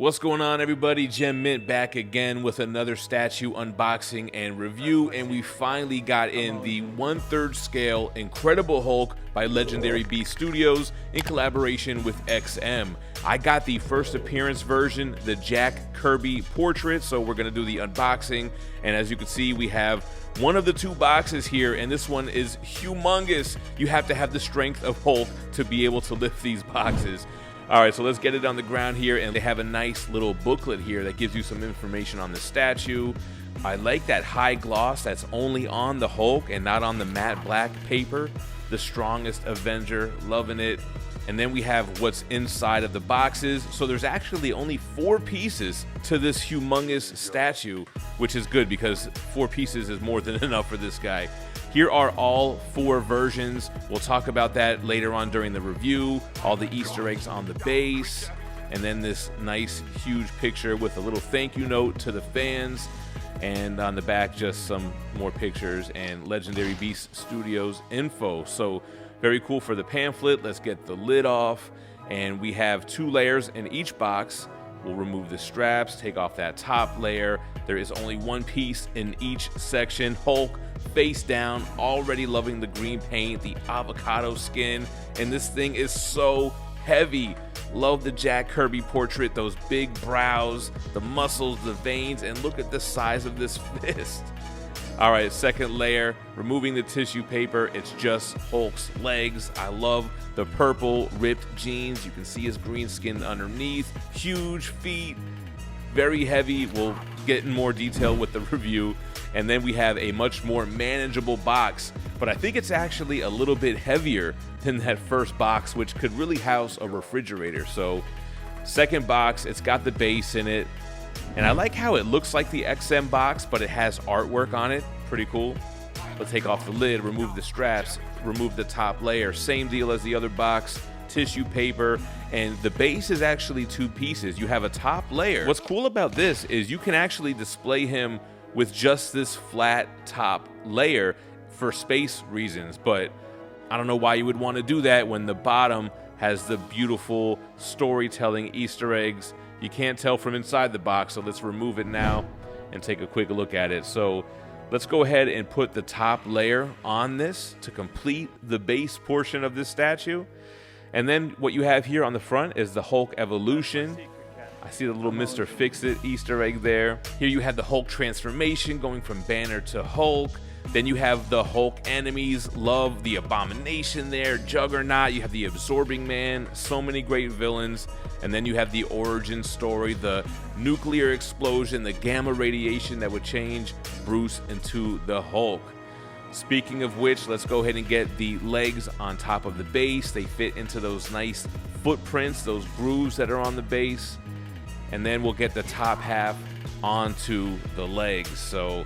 What's going on, everybody? GemMint back again with another statue unboxing and review, and we finally got in the 1/3 scale Incredible Hulk by Legendary Beast Studios in collaboration with XM. I got the first appearance version, the Jack Kirby portrait, so we're gonna do the unboxing, and as you can see, we have one of the two boxes here, and this one is humongous. You have to have the strength of Hulk to be able to lift these boxes. All right, so let's get it on the ground here, and they have a nice little booklet here that gives you some information on the statue. I like that high gloss that's only on the Hulk and not on the matte black paper. The strongest Avenger, loving it. And then we have what's inside of the boxes. So there's actually only 4 pieces to this humongous statue, which is good because 4 pieces is more than enough for this guy. Here are all 4 versions. We'll talk about that later on during the review. All the Easter eggs on the base, and then this nice huge picture with a little thank you note to the fans, and on the back just some more pictures and Legendary Beast Studios info. So very cool for the pamphlet. Let's get the lid off, and we have 2 layers in each box. We'll remove the straps, take off that top layer. There is only 1 piece in each section. Hulk face down, already loving the green paint, the avocado skin, and this thing is so heavy. Love the Jack Kirby portrait, those big brows, the muscles, the veins, and look at the size of this fist. All right, second layer, removing the tissue paper, it's just Hulk's legs. I love the purple ripped jeans. You can see his green skin underneath, huge feet, very heavy. We'll get in more detail with the review. And then we have a much more manageable box, but I think it's actually a little bit heavier than that first box, which could really house a refrigerator. So second box, it's got the base in it. And I like how it looks like the XM box, but it has artwork on it. Pretty cool. Let's take off the lid, remove the straps, remove the top layer. Same deal as the other box, tissue paper, and the base is actually 2 pieces. You have a top layer. What's cool about this is you can actually display him with just this flat top layer for space reasons, but I don't know why you would want to do that when the bottom has the beautiful storytelling Easter eggs. You can't tell from inside the box, so let's remove it now and take a quick look at it. So let's go ahead and put the top layer on this to complete the base portion of this statue. And then what you have here on the front is the Hulk evolution. I see the little Mr. Fix-It Easter egg there. Here you have the Hulk transformation going from Banner to Hulk. Then you have the Hulk enemies. Love the Abomination there, Juggernaut. You have the Absorbing Man, so many great villains. And then you have the origin story, the nuclear explosion, the gamma radiation that would change Bruce into the Hulk. Speaking of which, let's go ahead and get the legs on top of the base. They fit into those nice footprints, those grooves that are on the base. And then we'll get the top half onto the legs. So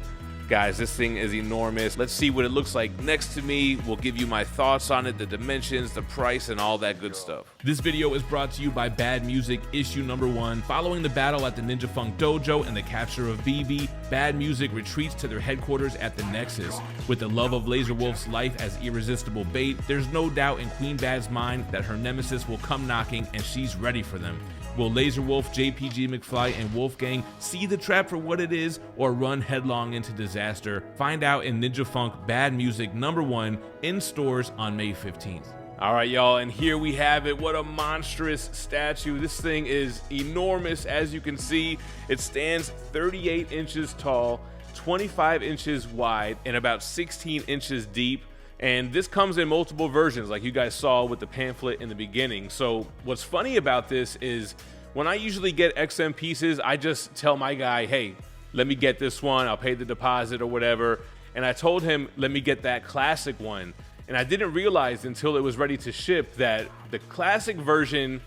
guys, this thing is enormous. Let's see what it looks like next to me. We'll give you my thoughts on it, the dimensions, the price, and all that good stuff. This video is brought to you by Bad Music, issue number 1. Following the battle at the Ninja Funk Dojo and the capture of BB, Bad Music retreats to their headquarters at the Nexus. With the love of Laser Wolf's life as irresistible bait, there's no doubt in Queen Bad's mind that her nemesis will come knocking, and she's ready for them. Will Laser Wolf, JPG McFly, and Wolfgang see the trap for what it is or run headlong into disaster? Find out in Ninja Funk Bad Music number 1 in stores on May 15th. All right, y'all, and here we have it. What a monstrous statue. This thing is enormous, as you can see. It stands 38 inches tall, 25 inches wide, and about 16 inches deep. And this comes in multiple versions, like you guys saw with the pamphlet in the beginning. So what's funny about this is when I usually get XM pieces, I just tell my guy, hey, let me get this one. I'll pay the deposit or whatever. And I told him, let me get that classic one. And I didn't realize until it was ready to ship that the classic version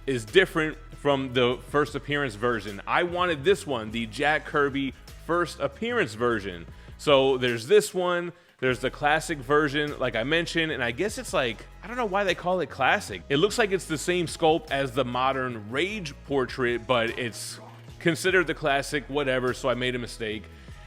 is different from the first appearance version. I wanted this one, the Jack Kirby first appearance version. So there's this one. There's the classic version, like I mentioned, and I guess it's like, I don't know why they call it classic. It looks like it's the same sculpt as the modern Rage portrait, but it's considered the classic, whatever, so I made a mistake.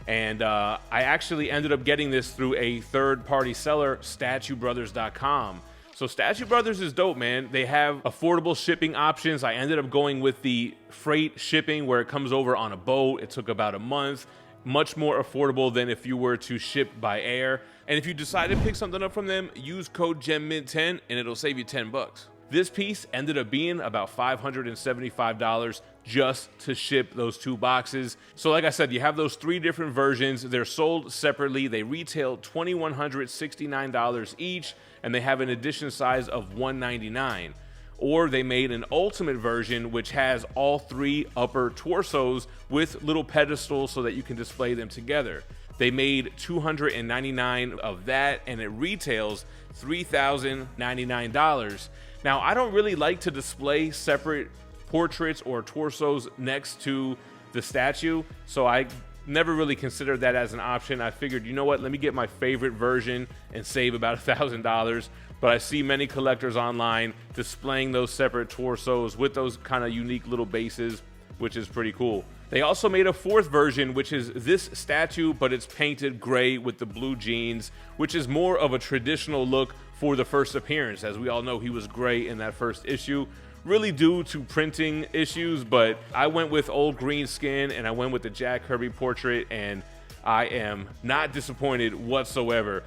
And I actually ended up getting this through a third-party seller, StatueBrothers.com. So Statue Brothers is dope, man. They have affordable shipping options. I ended up going with the freight shipping where it comes over on a boat. It took about a month. Much more affordable than if you were to ship by air. And if you decide to pick something up from them, use code GemMint10 and it'll save you 10 bucks. This piece ended up being about $575 just to ship those 2 boxes. So like I said, you have those 3 different versions. They're sold separately. They retail $2,169 each, and they have an edition size of $199. Or they made an ultimate version which has all 3 upper torsos with little pedestals so that you can display them together. They made 299 of that, and it retails $3,099. Now, I don't really like to display separate portraits or torsos next to the statue, so I never really considered that as an option. I figured, you know what, let me get my favorite version and save about $1,000. But I see many collectors online displaying those separate torsos with those kind of unique little bases, which is pretty cool. They also made a 4th version, which is this statue, but it's painted gray with the blue jeans, which is more of a traditional look for the first appearance. As we all know, he was gray in that first issue, really due to printing issues, but I went with old green skin and I went with the Jack Kirby portrait, and I am not disappointed whatsoever.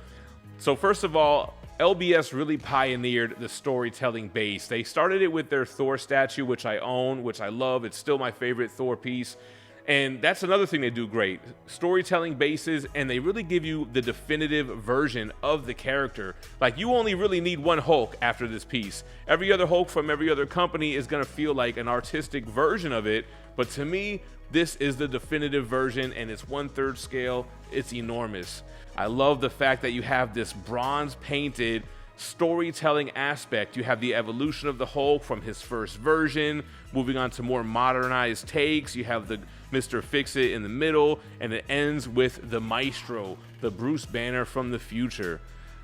So first of all, LBS really pioneered the storytelling base. They started it with their Thor statue, which I own, which I love. It's still my favorite Thor piece. And that's another thing they do great. Storytelling bases, and they really give you the definitive version of the character. Like, you only really need one Hulk after this piece. Every other Hulk from every other company is gonna feel like an artistic version of it. But to me, this is the definitive version, and it's 1/3 scale. It's enormous. I love the fact that you have this bronze painted storytelling aspect. You have the evolution of the Hulk from his first version, moving on to more modernized takes. You have the Mr. Fix-It in the middle, and it ends with the Maestro, the Bruce Banner from the future.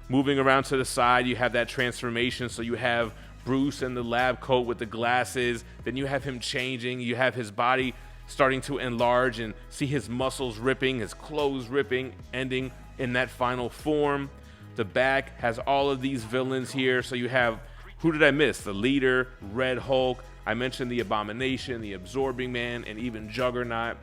Moving around to the side, you have that transformation. So you have Bruce in the lab coat with the glasses, then you have him changing, you have his body starting to enlarge and see his muscles ripping, his clothes ripping, ending in that final form. The back has all of these villains here. So you have, who did I miss? The Leader, Red Hulk, I mentioned the Abomination, the Absorbing Man, and even Juggernaut.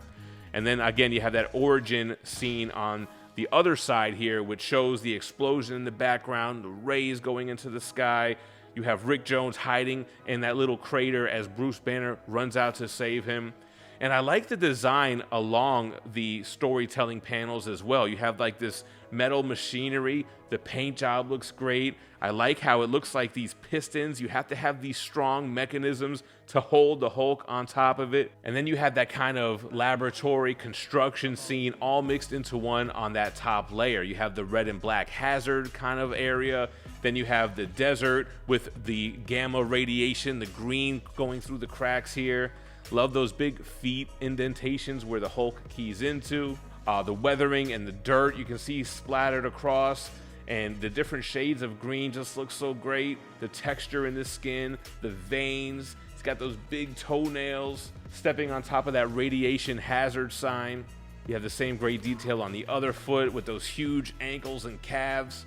And then again, you have that origin scene on the other side here, which shows the explosion in the background, the rays going into the sky. You have Rick Jones hiding in that little crater as Bruce Banner runs out to save him. And I like the design along the storytelling panels as well. You have like this metal machinery. The paint job looks great. I like how it looks like these pistons. You have to have these strong mechanisms to hold the Hulk on top of it. And then you have that kind of laboratory construction scene all mixed into one on that top layer. You have the red and black hazard kind of area. Then you have the desert with the gamma radiation, the green going through the cracks here. Love those big feet indentations where the Hulk keys into. The weathering and the dirt you can see splattered across, and the different shades of green just look so great. The texture in the skin, the veins, it's got those big toenails stepping on top of that radiation hazard sign. You have the same great detail on the other foot with those huge ankles and calves.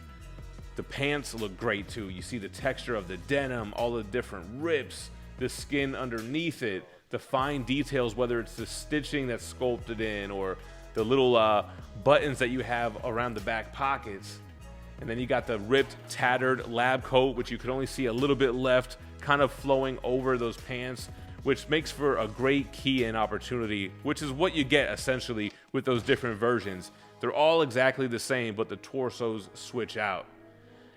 The pants look great too. You see the texture of the denim, all the different rips, the skin underneath it, the fine details, whether it's the stitching that's sculpted in or the little buttons that you have around the back pockets. And then you got the ripped, tattered lab coat, which you can only see a little bit left, kind of flowing over those pants, which makes for a great key-in opportunity, which is what you get essentially with those different versions. They're all exactly the same, but the torsos switch out.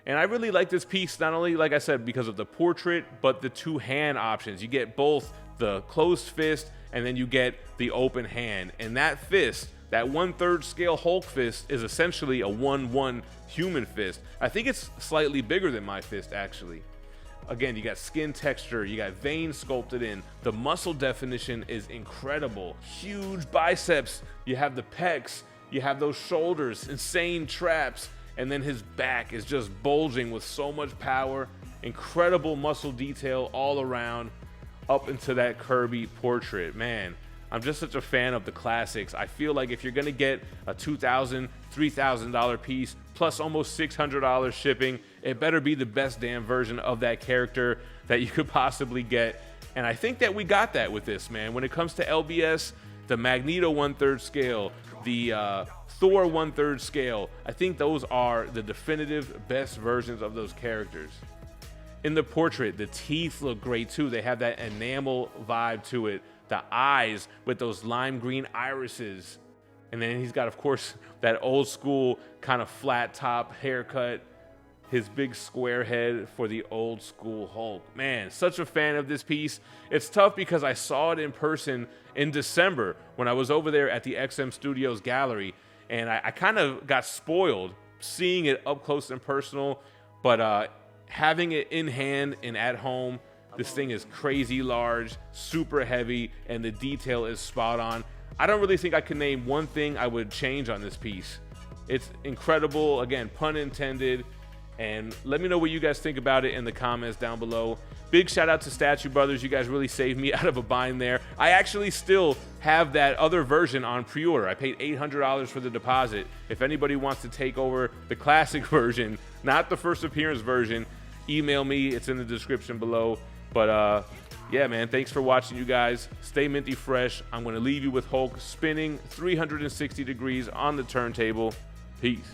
And I really like this piece, not only, like I said, because of the portrait, but the two-hand options. You get both the closed fist, and then you get the open hand. And that fist, that 1/3 scale Hulk fist, is essentially a 1/1 human fist. I think it's slightly bigger than my fist, actually. Again, you got skin texture, you got veins sculpted in. The muscle definition is incredible. Huge biceps, you have the pecs, you have those shoulders, insane traps, and then his back is just bulging with so much power. Incredible muscle detail all around up into that Kirby portrait. Man, I'm just such a fan of the classics. I feel like if you're gonna get a $2,000, $3,000 piece plus almost $600 shipping, it better be the best damn version of that character that you could possibly get. And I think that we got that with this, man. When it comes to LBS, the Magneto 1/3 scale, the Thor 1/3 scale, I think those are the definitive best versions of those characters. In the portrait, the teeth look great too. They have that enamel vibe to it. The eyes with those lime green irises. And then he's got, of course, that old school kind of flat top haircut. His big square head for the old school Hulk. Man, such a fan of this piece. It's tough because I saw it in person in December when I was over there at the XM Studios gallery. And I kind of got spoiled seeing it up close and personal. But having it in hand and at home, this thing is crazy large, super heavy, and the detail is spot on. I don't really think I can name one thing I would change on this piece. It's incredible, again, pun intended. And let me know what you guys think about it in the comments down below. Big shout out to Statue Brothers. You guys really saved me out of a bind there. I actually still have that other version on pre-order. I paid $800 for the deposit. If anybody wants to take over the classic version, not the first appearance version, email me. It's in the description below. But yeah, man, thanks for watching, you guys. Stay minty fresh. I'm going to leave you with Hulk spinning 360 degrees on the turntable. Peace.